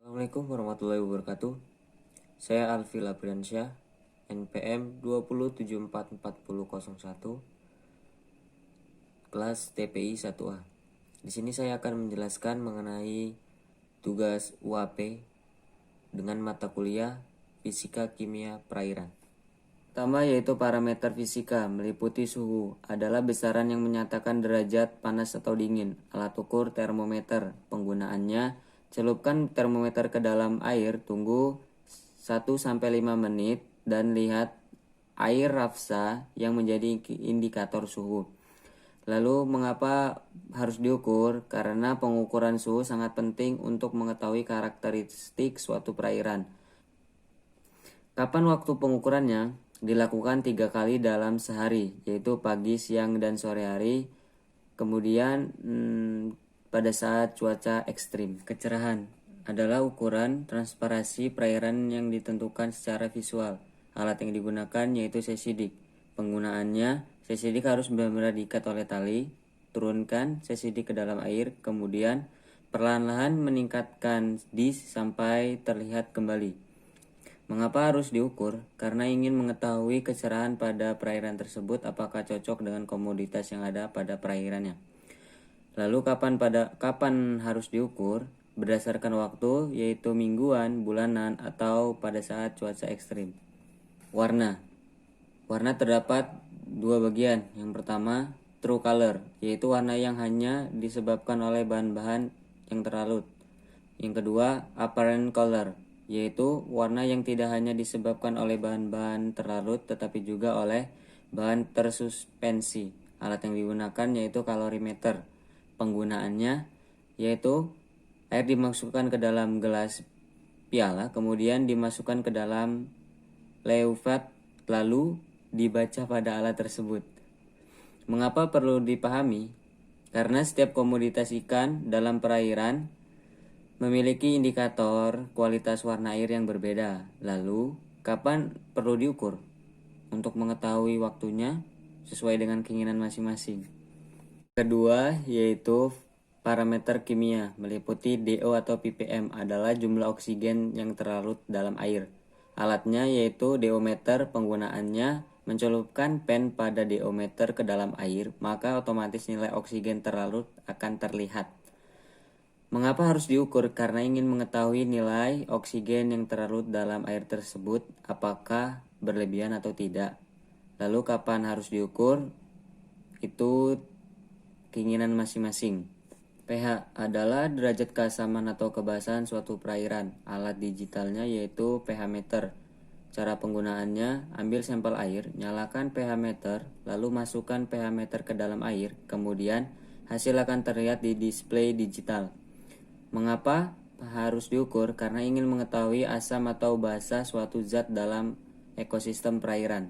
Assalamualaikum warahmatullahi wabarakatuh. Saya Alfi Labriansyah, NPM 2074401, kelas TPI 1A. Di sini saya akan menjelaskan mengenai tugas UAP dengan mata kuliah Fisika Kimia Perairan. Pertama yaitu parameter fisika, meliputi suhu, adalah besaran yang menyatakan derajat panas atau dingin. Alat ukur termometer, penggunaannya celupkan termometer ke dalam air, tunggu 1-5 menit dan lihat air rafsa yang menjadi indikator suhu. Lalu mengapa harus diukur? Karena pengukuran suhu sangat penting untuk mengetahui karakteristik suatu perairan. Kapan waktu pengukurannya? Dilakukan 3 kali dalam sehari, yaitu pagi, siang, dan sore hari. Kemudian pada saat cuaca ekstrim. Kecerahan adalah ukuran transparansi perairan yang ditentukan secara visual. Alat yang digunakan yaitu sesidik. Penggunaannya, sesidik harus benar-benar diikat oleh tali. Turunkan sesidik ke dalam air, kemudian perlahan-lahan meningkatkan dis sampai terlihat kembali. Mengapa harus diukur? Karena ingin mengetahui kecerahan pada perairan tersebut apakah cocok dengan komoditas yang ada pada perairannya. Lalu kapan harus diukur? Berdasarkan waktu, yaitu mingguan, bulanan, atau pada saat cuaca ekstrim. Warna terdapat dua bagian. Yang pertama, true color, yaitu warna yang hanya disebabkan oleh bahan-bahan yang terlarut. Yang kedua, apparent color, yaitu warna yang tidak hanya disebabkan oleh bahan-bahan terlarut tetapi juga oleh bahan tersuspensi. Alat yang digunakan yaitu kalorimeter. Penggunaannya yaitu air dimasukkan ke dalam gelas piala, kemudian dimasukkan ke dalam leuvat, lalu dibaca pada alat tersebut. Mengapa perlu dipahami? Karena setiap komoditas ikan dalam perairan memiliki indikator kualitas warna air yang berbeda. Lalu, kapan perlu diukur? Untuk mengetahui waktunya sesuai dengan keinginan masing-masing. Kedua, yaitu parameter kimia, meliputi DO atau ppm, adalah jumlah oksigen yang terlarut dalam air. Alatnya yaitu deometer. Penggunaannya mencelupkan pen pada deometer ke dalam air, maka otomatis nilai oksigen terlarut akan terlihat. Mengapa harus diukur? Karena ingin mengetahui nilai oksigen yang terlarut dalam air tersebut apakah berlebihan atau tidak. Lalu kapan harus diukur? Itu keinginan masing-masing. pH adalah derajat keasaman atau kebasahan suatu perairan. Alat digitalnya yaitu pH meter. Cara penggunaannya, ambil sampel air, nyalakan pH meter, lalu masukkan pH meter ke dalam air, kemudian hasil akan terlihat di display digital. Mengapa harus diukur? Karena ingin mengetahui asam atau basa suatu zat dalam ekosistem perairan.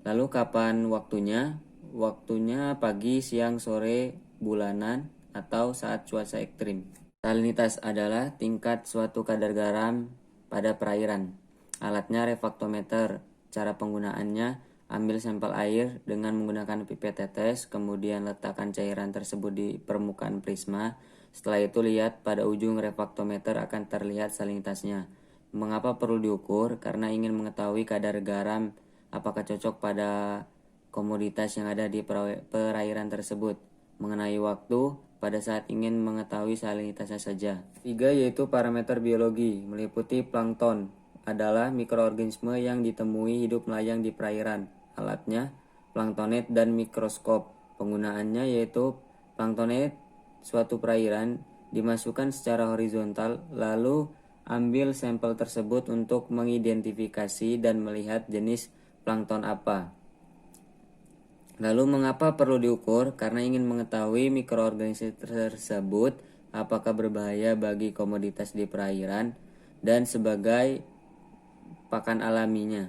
Lalu kapan waktunya? Waktunya pagi, siang, sore, bulanan, atau saat cuaca ekstrim. Salinitas adalah tingkat suatu kadar garam pada perairan. Alatnya refraktometer. Cara penggunaannya, ambil sampel air dengan menggunakan pipet tetes, kemudian letakkan cairan tersebut di permukaan prisma. Setelah itu lihat pada ujung refraktometer akan terlihat salinitasnya. Mengapa perlu diukur? Karena ingin mengetahui kadar garam apakah cocok pada komoditas yang ada di perairan tersebut. Mengenai waktu, pada saat ingin mengetahui salinitasnya saja. 3 yaitu parameter biologi, meliputi plankton, adalah mikroorganisme yang ditemui hidup melayang di perairan. Alatnya planktonet dan mikroskop. Penggunaannya yaitu planktonet suatu perairan dimasukkan secara horizontal, lalu ambil sampel tersebut untuk mengidentifikasi dan melihat jenis plankton apa. Lalu mengapa perlu diukur? Karena ingin mengetahui mikroorganisme tersebut apakah berbahaya bagi komoditas di perairan dan sebagai pakan alaminya.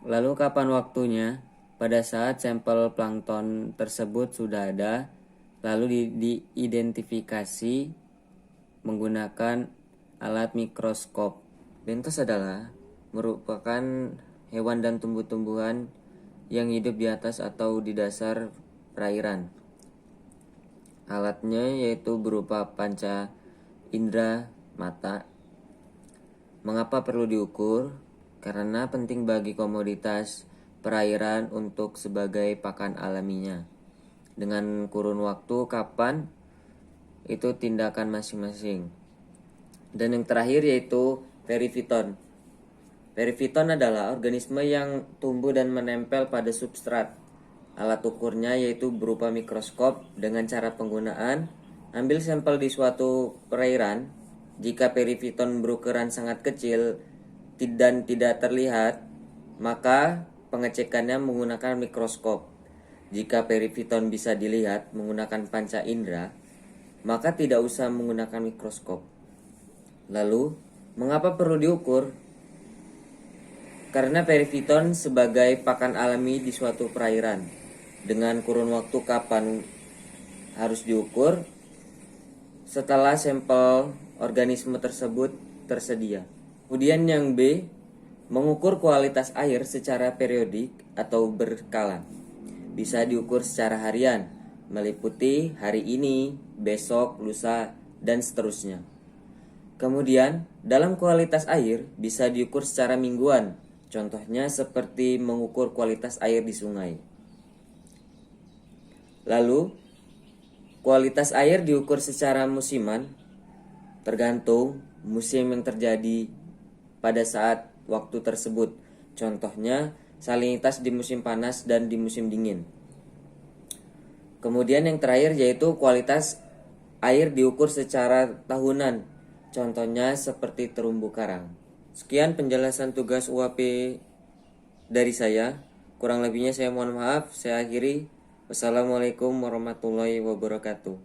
Lalu kapan waktunya? Pada saat sampel plankton tersebut sudah ada, lalu diidentifikasi menggunakan alat mikroskop. Bentos adalah merupakan hewan dan tumbuh-tumbuhan yang hidup di atas atau di dasar perairan. Alatnya yaitu berupa panca indera mata, Mengapa perlu diukur? Karena penting bagi komoditas perairan untuk sebagai pakan alaminya. Dengan kurun waktu kapan itu tindakan masing-masing. Dan yang terakhir yaitu perifiton. Perifiton adalah organisme yang tumbuh dan menempel pada substrat. Alat ukurnya yaitu berupa mikroskop. Dengan cara penggunaan, ambil sampel di suatu perairan. Jika perifiton berukuran sangat kecil dan tidak terlihat, maka pengecekannya menggunakan mikroskop. Jika perifiton bisa dilihat menggunakan panca indera, maka tidak usah menggunakan mikroskop. Lalu, mengapa perlu diukur? Karena perifiton sebagai pakan alami di suatu perairan. Dengan kurun waktu kapan harus diukur? Setelah sampel organisme tersebut tersedia. Kemudian yang B, mengukur kualitas air secara periodik atau berkala. Bisa diukur secara harian, meliputi hari ini, besok, lusa, dan seterusnya. Kemudian, dalam kualitas air bisa diukur secara mingguan. Contohnya seperti mengukur kualitas air di sungai. Lalu, kualitas air diukur secara musiman, tergantung musim yang terjadi pada saat waktu tersebut. Contohnya, salinitas di musim panas dan di musim dingin. Kemudian yang terakhir yaitu kualitas air diukur secara tahunan. Contohnya seperti terumbu karang. Sekian penjelasan tugas UAP dari saya. Kurang lebihnya saya mohon maaf. Saya akhiri. Wassalamualaikum warahmatullahi wabarakatuh.